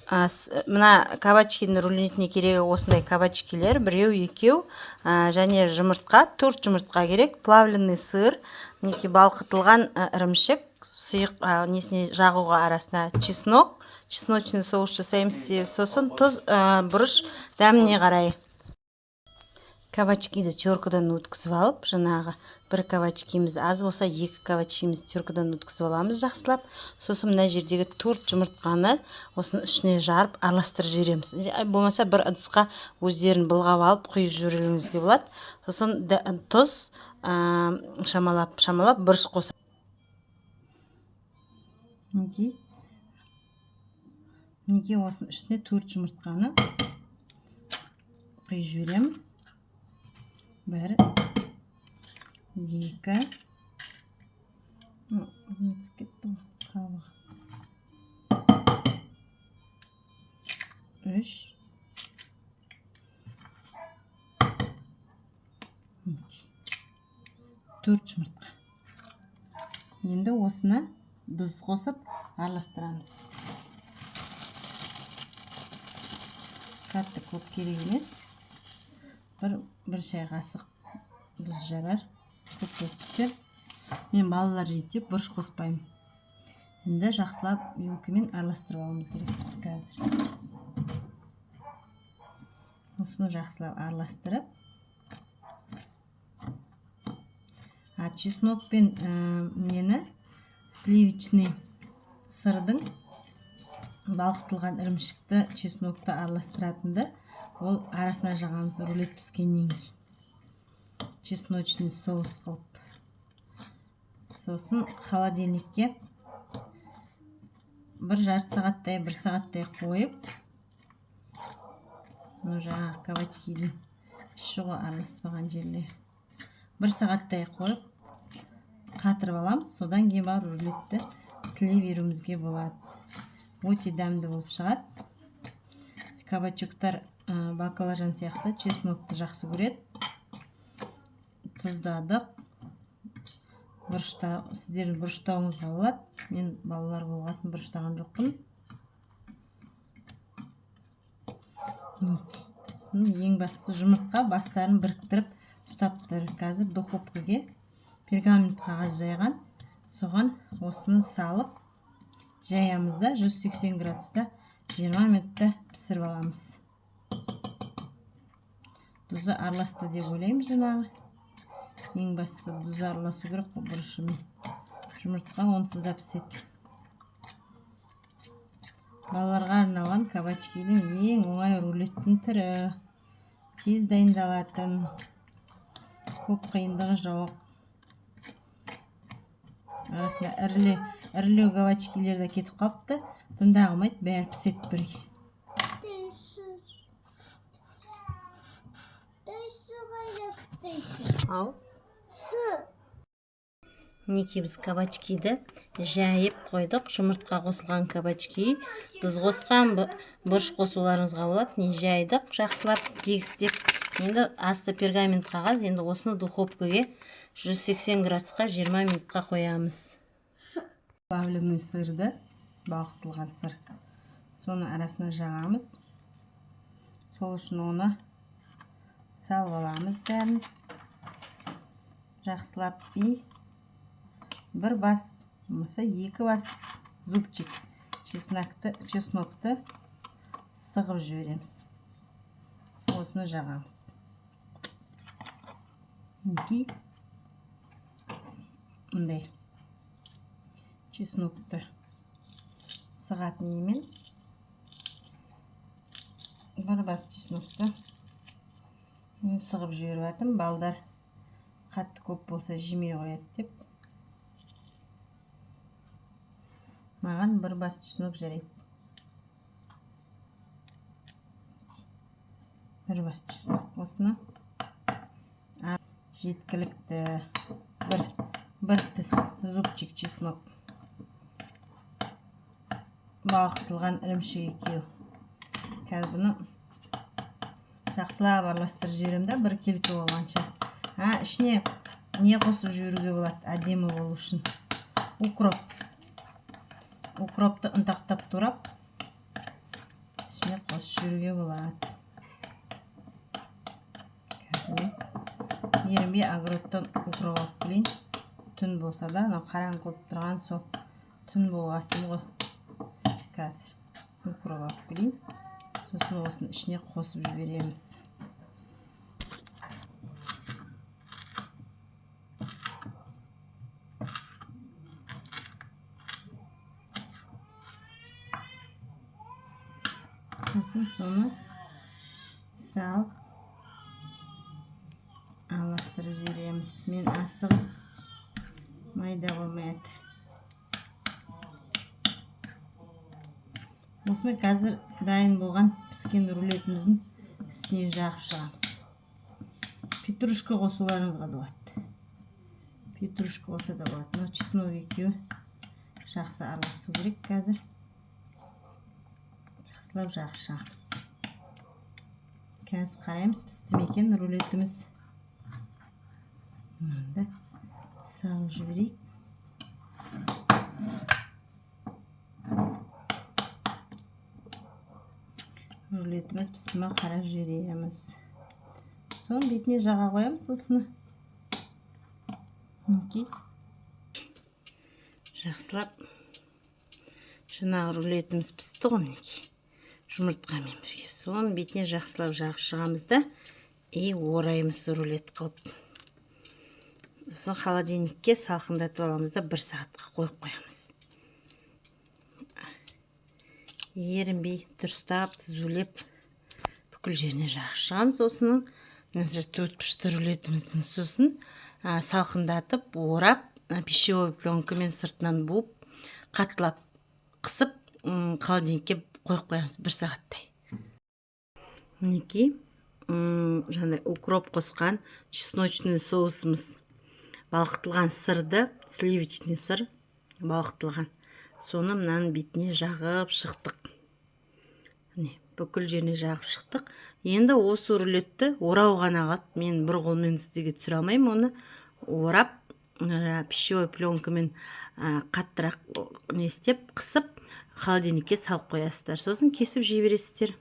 Мына кабачкидің рулетіне керегі осындай кабачкилер, біреу, екеу, және жұмыртқа, 4 жұмыртқа керек, плавленый сыр, мінекей балқытылған ірімшік, сұйық несіне жағуға арасына чеснок, чесночный соус жасаймыз, сосын тұз, бұрыш дәміне қарай. Кабачкиді теркадан өткізіп алып, жаңағы бір кабачкимізді аз болса 2 кабачкимізді теркадан өткізіп аламыз жақсылап. Сосын мына жердегі 4 жұмыртқаны осының ішіне жарып араластырып жібереміз. Болмаса бір ыдысқа өздерін былғап алып құйып жіберуіңізге болады. Сосын тұз шамалап бұрыш қосып. Мінекей осының ішіне 4 жұмыртқаны құйып жібереміз. 1, 2, 3, 4 жұмыртқа. Енді осыны тұз қосып араластырамыз. Қатты көп керек емес. Bir шай қасық тұз жарар. Көп кетсе, мен балалар жейді деп бұрыш қоспаймын. Енді жақсылап вилкамен араластырып алуымыз керек біз қазір. Осыны жақсылап араластырып, чеснок пен сливочный сырдың балқытылған ірімшікті чеснокты араластыратынды ол арасына жағамыз рулет піскеннен кейін. Чесночный соус қылып. Сосын холодильникке 1,5 сағаттай, 1 сағаттай қойып, жаңағы кабачкидің ішіға араласпаған жерлер 1 сағаттай қойып қатырып аламыз. Содан кейін бар рулетті тілей беруімізге болады. Өте дәмді болып шығады. Кабачоктар баклажан сияқты чеснокты жақсы көреді. Тұздадық. Сіздердің бұрыштауыңызға болады. Мен балалар болғасын бұрыштаған жоқпын. Ең басты жұмыртқа бастарын біріктіріп ұстап тұр. Қазір духовкаға пергамент қағаз жайған. Соған осыны салып жаямызда 180 градуста 20 минутта пісіріп аламыз. Тұзы араласты деп ойлаймын жаңағы. Ең бастысы тұзы араласу керек бұрышымен. Жұмыртқа онсыз да піседі. Балаларға арналған кабачкидің ең оңай рулеттің түрі. Тез дайындалатын. Көп қиындығы жоқ. Арасында ірілеу кабачкилер де кетіп қалыпты. Тында қалмайды, бәрі піседі бірге. Мінекей біз кабачкиді жайып қойдық. Жұмыртқа қосылған кабачки, тұз қосқан, бұрыш қосуларыңызға болады. Не жайдық, жақсылап тегістеп. Енді асты пергамент қағаз. Енді осыны духовкаға 180 градусқа 20 минутқа қоямыз. Плавленый сырды, балқытылған сыр. Соны арасына жағамыз. Сол үшін оны салып аламыз бәрін. Жақсылап и бір бас, болмаса 2 бас зубчик чеснокты сығып жібереміз. Осыны жағамыз. Мындай чеснокты сығатын немен бір бас чеснокты сығып жіберіп атым. Балдар қатты көп болса жемей қояды деп. Маған бір бас чеснок жарайды. Бір бас чеснок осыны жеткілікті бір тіс зубчик чеснок. Балқытылған ірімшік 2. Қазір бұны жақсылап араластырып жіберемін, 1 келкі болғанша. Ішіне не қосып жіберуге болады, әдемі болу үшін. Укропты ұнтақтап турап қосып жіберуге болады. Ерінбей огородтан укроп алып келейін. Түн болса да, қараңғы болып тұрған сол түн болғасын ғой. Қазір укроп алып келейін. Сосын осының ішіне қосып жібереміз. Сосын соны салып аластырып жібереміз. Мен асығып майда болмай жатыр. Осыны қазір дайын болған піскен рулетіміздің үстіне жағып шығамыз. Петрушка қосуларыңызға да болады. Петрушка болса да болады. Но чеснок екеуі жақсы араласу керек қазір. Жақсылап жағып шығамыз. Қазір қараймыз, пісті ме екен рулетіміз. Мынаны салып жіберейік. Рулетіміз пісті ме қарап жібереміз. Соның бетіне жаға қоямыз осыны. Жақсылап жаңағы рулетіміз пісті ғой мінекей. Жұмыртқамен бірге. Соның бетіне жақсылап жағып шығамыз да, ораймыз рулет қылып. Сосын холодильникке салқындатып аламыз да 1 сағатқа қойып қоямыз. Ерінбей дұрыстап, түзулеп бүкіл жеріне жағып шығамыз осының. Қазір 4 пішті рулетіміздің сосын салқындатып, орап, пищевой пленкамен сыртынан буып, қатылап қысып, холодильникке қойып қоямыз 1 сағаттай. Мінекей, жаңағыдай укроп қосқан чесночный соусымыз, балқытылған сырды, сливочный сыр балқытылған. Соны мынаның бетіне жағып шықтық. Бүкіл жеріне жағып шықтық. Енді осы рулетті орау ғана қалды. Мен бір қолмен сізге түсіре алмаймын. Оны орап, пищевой пленкамен қаттырақ қысып, холодильникке салып қоясыздар. Сосын кесіп жей бересіздер.